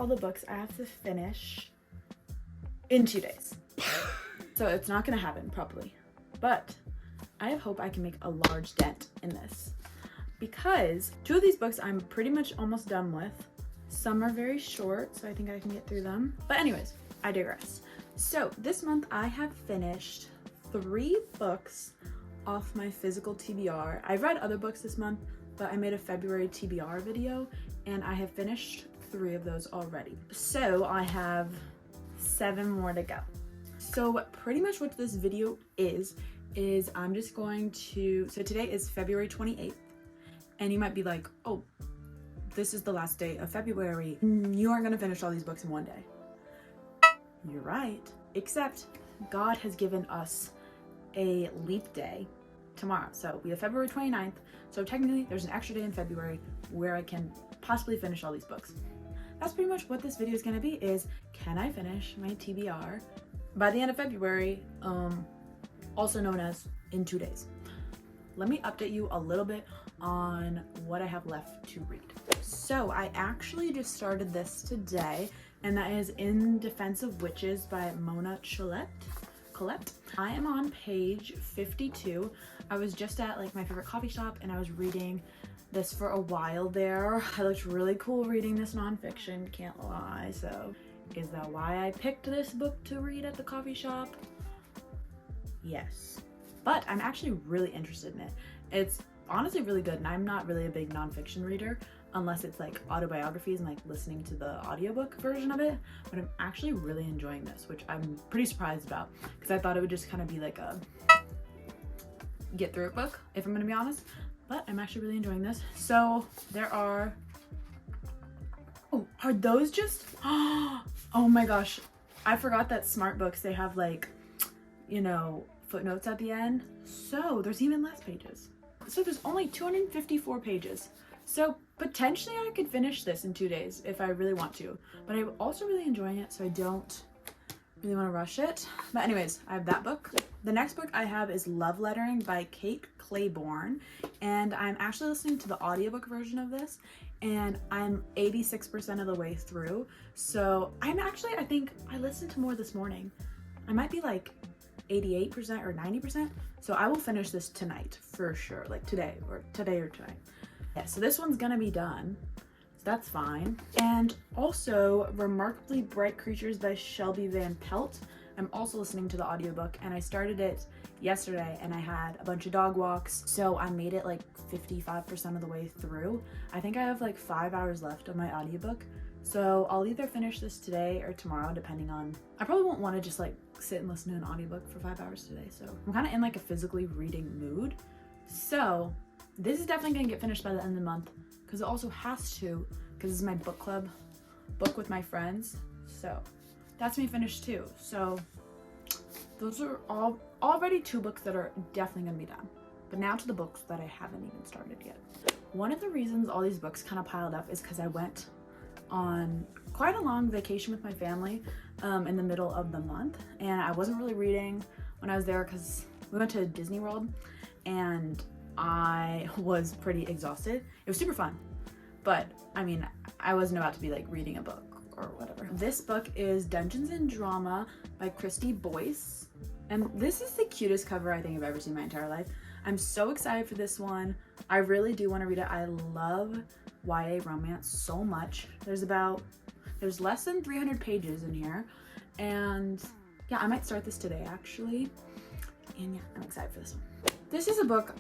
the books I have to finish in 2 days. So it's not gonna happen probably, but I have hope I can make a large dent in this, because 2 of these books I'm pretty much almost done with. Some are very short, so I think I can get through them. But anyways, I digress. So this month I have finished 3 books off my physical TBR. I've read other books this month, but I made a February TBR video and I have finished 3 of those already. So I have 7 more to go. So pretty much what this video is I'm just going to, so today is February 28th, and you might be like, oh, this is the last day of February. You aren't gonna finish all these books in one day. You're right, except God has given us a leap day tomorrow. So we have February 29th, so technically there's an extra day in February where I can possibly finish all these books. That's pretty much what this video is gonna be, is can I finish my TBR by the end of February, also known as in 2 days. Let me update you a little bit on what I have left to read. So I actually just started this today, and that is In Defense of Witches by Mona Colette. I am on page 52. I was just at like my favorite coffee shop and I was reading this for a while there. I looked really cool reading this nonfiction, can't lie. So is that why I picked this book to read at the coffee shop? Yes. But I'm actually really interested in it. It's honestly really good, and I'm not really a big nonfiction reader unless it's like autobiographies and like listening to the audiobook version of it, but I'm actually really enjoying this, which I'm pretty surprised about because I thought it would just kind of be like a get through it book, if I'm gonna be honest, but I'm actually really enjoying this. So there are, oh, are those just, oh my gosh, I forgot that Smart Books, they have like, you know, footnotes at the end. So there's even less pages. So there's only 254 pages. So potentially I could finish this in 2 days if I really want to, but I'm also really enjoying it, so I don't really want to rush it. But anyways, I have that book. The next book I have is Love Lettering by Kate Clayborn, and I'm actually listening to the audiobook version of this, and I'm 86% of the way through. So I'm actually, I think I listened to more this morning. I might be like 88% or 90%. So I will finish this tonight for sure, like today or tonight. Yeah, so this one's gonna be done, so that's fine. And also Remarkably Bright Creatures by Shelby Van Pelt. I'm also listening to the audiobook, and I started it yesterday and I had a bunch of dog walks, so I made it like 55% of the way through. I think I have like 5 hours left of my audiobook, so I'll either finish this today or tomorrow, depending on, I probably won't want to just like sit and listen to an audiobook for 5 hours today, so I'm kind of in like a physically reading mood. So this is definitely gonna get finished by the end of the month, because it also has to, because this is my book club book with my friends, so that's me finished too. So those are all already 2 books that are definitely gonna be done. But now to the books that I haven't even started yet. One of the reasons all these books kind of piled up is because I went on quite a long vacation with my family in the middle of the month, and I wasn't really reading when I was there because we went to Disney World and I was pretty exhausted. It was super fun, but I mean, I wasn't about to be like reading a book or whatever. This book is Dungeons and Drama by Kristy Boyce, and this is the cutest cover I think I've ever seen in my entire life. I'm so excited for this one. I really do want to read it. I love YA romance so much. There's less than 300 pages in here, and yeah, I might start this today actually, and yeah, I'm excited for this one. This is a book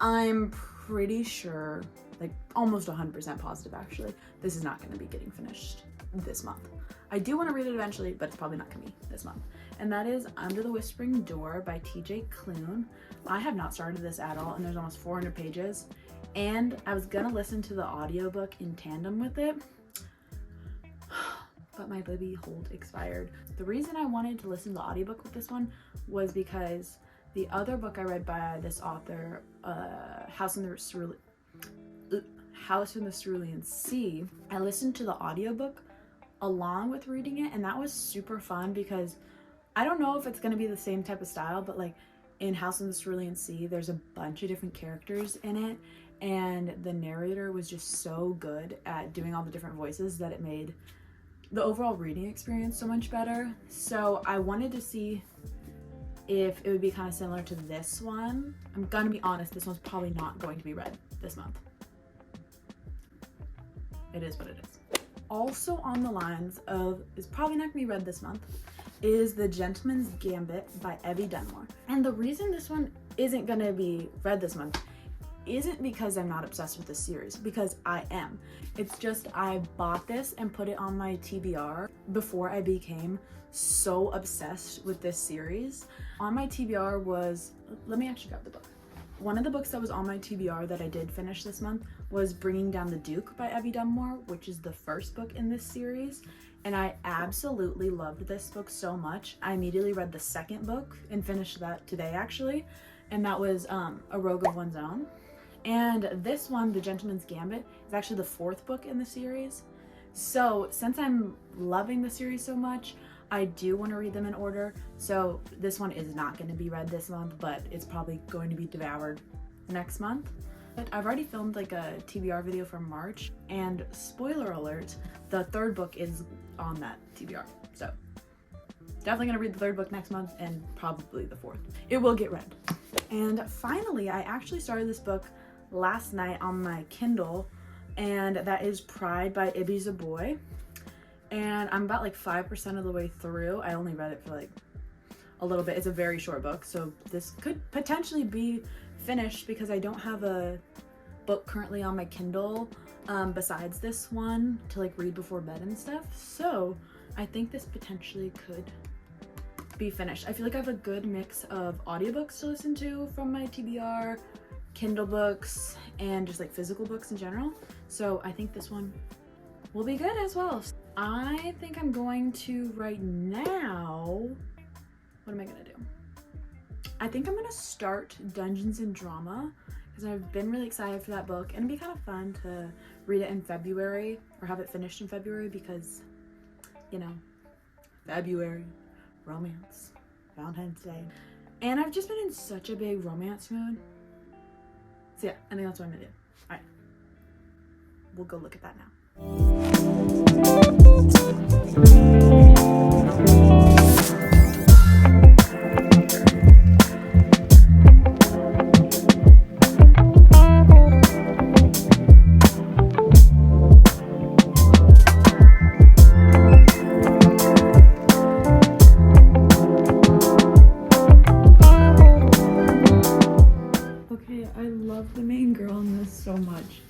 I'm pretty sure, like almost 100% positive actually, this is not going to be getting finished this month. I do want to read it eventually, but it's probably not going to be this month, and that is Under the Whispering Door by TJ Klune. I have not started this at all, and there's almost 400 pages, and I was gonna listen to the audiobook in tandem with it, but my Libby hold expired. The reason I wanted to listen to the audiobook with this one was because the other book I read by this author, House in the Cerulean Sea, I listened to the audiobook along with reading it, and that was super fun because I don't know if it's gonna be the same type of style, but like in House in the Cerulean Sea, there's a bunch of different characters in it, and the narrator was just so good at doing all the different voices that it made the overall reading experience so much better. So I wanted to see if it would be kind of similar to this one. I'm gonna be honest, this one's probably not going to be read this month. It is what it is. Also on the lines of is probably not gonna be read this month is The Gentleman's Gambit by Ibi Zoboi. And the reason this one isn't gonna be read this month isn't because I'm not obsessed with this series, because I am. It's just I bought this and put it on my TBR before I became so obsessed with this series. On my TBR was, let me actually grab the book. One of the books that was on my TBR that I did finish this month was Bringing Down the Duke by Ibi Zoboi, which is the first book in this series. And I absolutely loved this book so much. I immediately read the second book and finished that today actually. And that was A Rogue of One's Own. And this one, The Gentleman's Gambit, is actually the fourth book in the series. So since I'm loving the series so much, I do want to read them in order. So this one is not going to be read this month, but it's probably going to be devoured next month. But I've already filmed like a TBR video for March, and spoiler alert, the third book is on that TBR. So definitely going to read the third book next month and probably the fourth. It will get read. And finally, I actually started this book last night on my Kindle, and that is Pride by Ibi Zoboi. And I'm about like 5% of the way through. I only read it for like a little bit. It's a very short book, so this could potentially be finished because I don't have a book currently on my Kindle besides this one to like read before bed and stuff. So I think this potentially could be finished. I feel like I have a good mix of audiobooks to listen to from my TBR, Kindle books, and just like physical books in general. So I think this one will be good as well. I think I'm going to right now, what am I gonna do? I think I'm gonna start Dungeons and Drama because I've been really excited for that book, and it'd be kind of fun to read it in February or have it finished in February because, you know, February, romance, Valentine's Day. And I've just been in such a big romance mood. So yeah, I think that's what I'm gonna do. All right, we'll go look at that now. Okay, I love the main girl in this so much.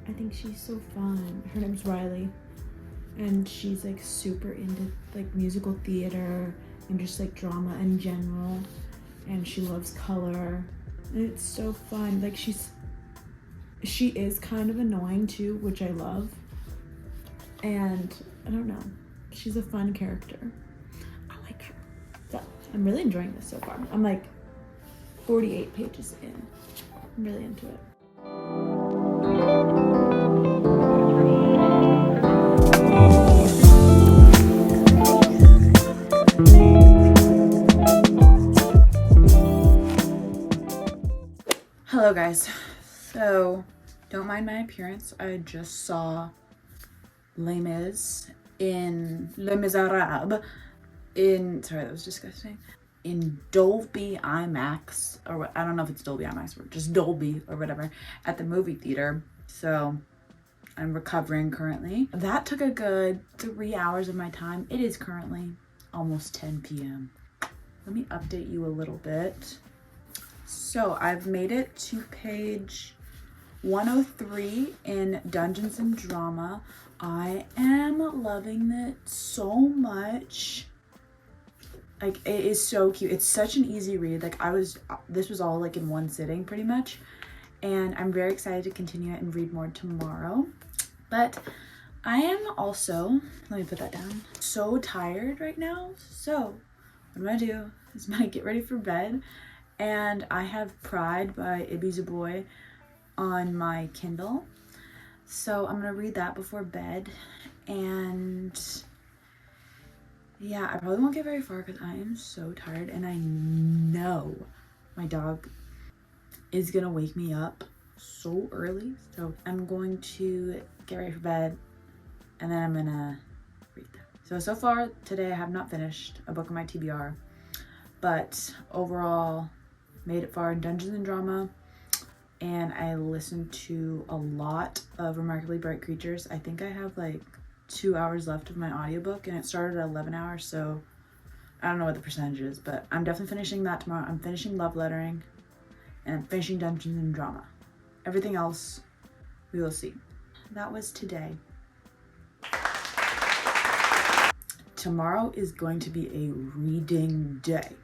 I think she's so fun. Her name's Riley, and she's like super into like musical theater and just like drama in general, and she loves color, and it's so fun. Like she is kind of annoying too, which I love, and I don't know, she's a fun character. I like her. So I'm really enjoying this so far. I'm like 48 pages in. I'm really into it. Hello guys, so don't mind my appearance. I just saw Les Mis in Les Miserables in, sorry that was disgusting, in Dolby IMAX, or I don't know if it's Dolby IMAX or just Dolby or whatever, at the movie theater. So I'm recovering currently. That took a good 3 hours of my time. It is currently almost 10 p.m. Let me update you a little bit. So I've made it to page 103 in Dungeons and Drama. I am loving it so much. Like, it is so cute. It's such an easy read. Like, this was all like in one sitting pretty much. And I'm very excited to continue it and read more tomorrow. But I am also, let me put that down, so tired right now. So what I'm gonna do is I'm gonna get ready for bed. And I have Pride by Ibi Zoboi on my Kindle. So I'm gonna read that before bed. And yeah, I probably won't get very far because I am so tired, and I know my dog is gonna wake me up so early. So I'm going to get ready for bed, and then I'm gonna read that. So far today I have not finished a book on my TBR, but overall made it far in Dungeons and Drama, and I listened to a lot of Remarkably Bright Creatures. I think I have like 2 hours left of my audiobook, and it started at 11 hours, so I don't know what the percentage is, but I'm definitely finishing that tomorrow. I'm finishing Love Lettering, and I'm finishing Dungeons and Drama. Everything else, we will see. That was today. Tomorrow is going to be a reading day,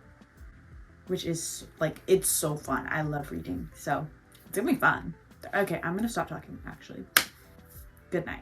which is like, it's so fun. I love reading, so it's gonna be fun. Okay, I'm gonna stop talking actually. Good night.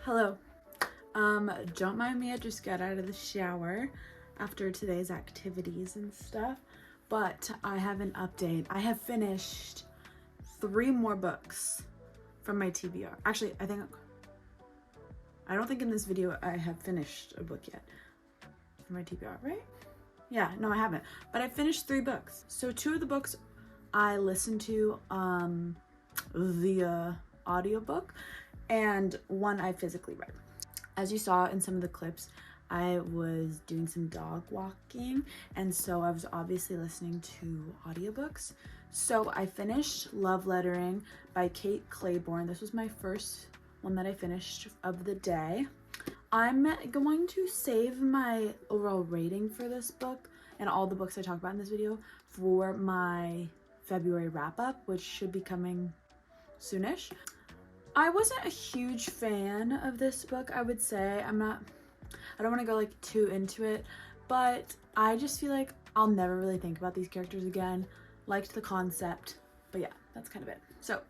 Hello. Don't mind me, I just got out of the shower after today's activities and stuff, but I have an update. I have finished 3 more books from my TBR. Actually, I don't think in this video I have finished a book yet from my TBR, right? Yeah, no, I haven't, but I finished 3 books. So 2 of the books I listened to via audiobook, and 1 I physically read. As you saw in some of the clips, I was doing some dog walking, and so I was obviously listening to audiobooks. So I finished Love Lettering by Clayborn. This was my first one that I finished of the day. I'm going to save my overall rating for this book and all the books I talk about in this video for my February wrap-up, which should be coming soonish. I wasn't a huge fan of this book, I would say. I don't want to go like too into it, but I just feel like I'll never really think about these characters again. Liked the concept, but yeah, that's kind of it. So,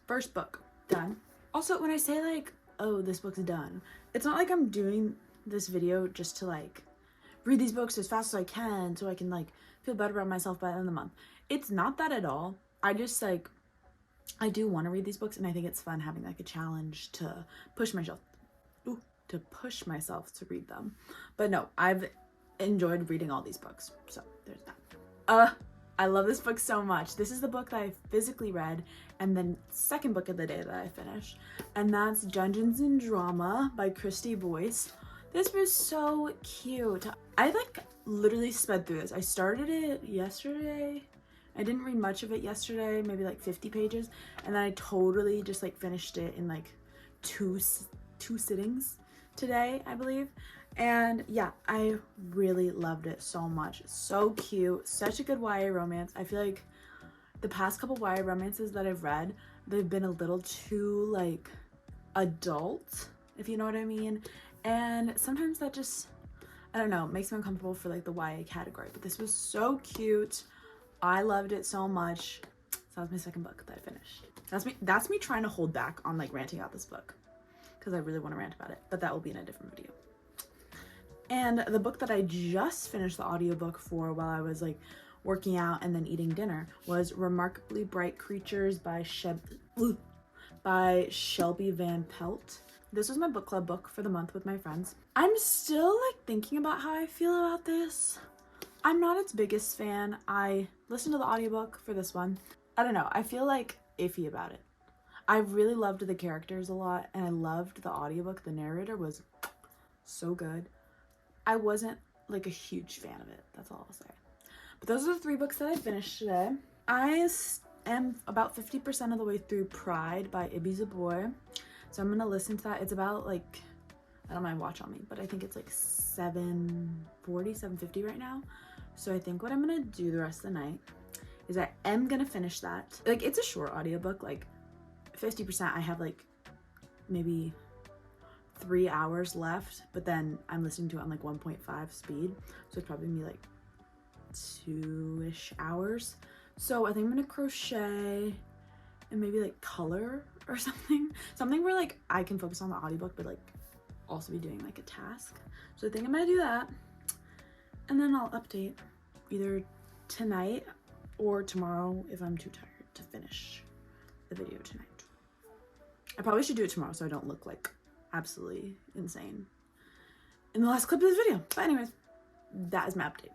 first book, done. Also, when I say like, oh, this book's done, it's not like I'm doing this video just to like read these books as fast as I can so I can like feel better about myself by the end of the month. It's not that at all. I just like, I do want to read these books, and I think it's fun having like a challenge to push myself to read them. But no, I've enjoyed reading all these books, so there's that. I love this book so much. This is the book that I physically read, and then second book of the day that I finished, and that's Dungeons and Drama by Kristy, Boyce. This was so cute. I like literally sped through this. I started it yesterday. I didn't read much of it yesterday, maybe like 50 pages, and then I totally just like finished it in like two sittings today, I believe. And yeah, I really loved it so much. So cute, such a good YA romance. I feel like the past couple YA romances that I've read, they've been a little too like adult, if you know what I mean. And sometimes that just, I don't know, makes me uncomfortable for like the YA category. But this was so cute. I loved it so much. So that was my second book that I finished. That's me trying to hold back on like ranting about this book, because I really want to rant about it, but that will be in a different video. And the book that I just finished the audiobook for while I was like working out and then eating dinner was Remarkably Bright Creatures by Shelby Van Pelt. This was my book club book for the month with my friends. I'm still like thinking about how I feel about this. I'm not its biggest fan. I listened to the audiobook for this one. I don't know, I feel like iffy about it. I really loved the characters a lot, and I loved the audiobook. The narrator was so good. I wasn't like a huge fan of it, that's all I'll say. But those are the 3 books that I finished today. I am about 50% of the way through Pride by Ibi Zoboi, so I'm gonna listen to that. It's about like, I don't mind watch on me, but I think it's like 7:40, 7:50 right now. So I think what I'm gonna do the rest of the night is I am gonna finish that. Like, it's a short audiobook, like 50%. I have like maybe 3 hours left, but then I'm listening to it on like 1.5 speed, so it's probably gonna be like 2-ish hours. So I think I'm gonna crochet and maybe like color or something where like I can focus on the audiobook but like also be doing like a task. So I think I'm gonna do that, and then I'll update either tonight or tomorrow if I'm too tired to finish the video tonight. I probably should do it tomorrow so I don't look like absolutely insane in the last clip of this video. But anyways, that is my update.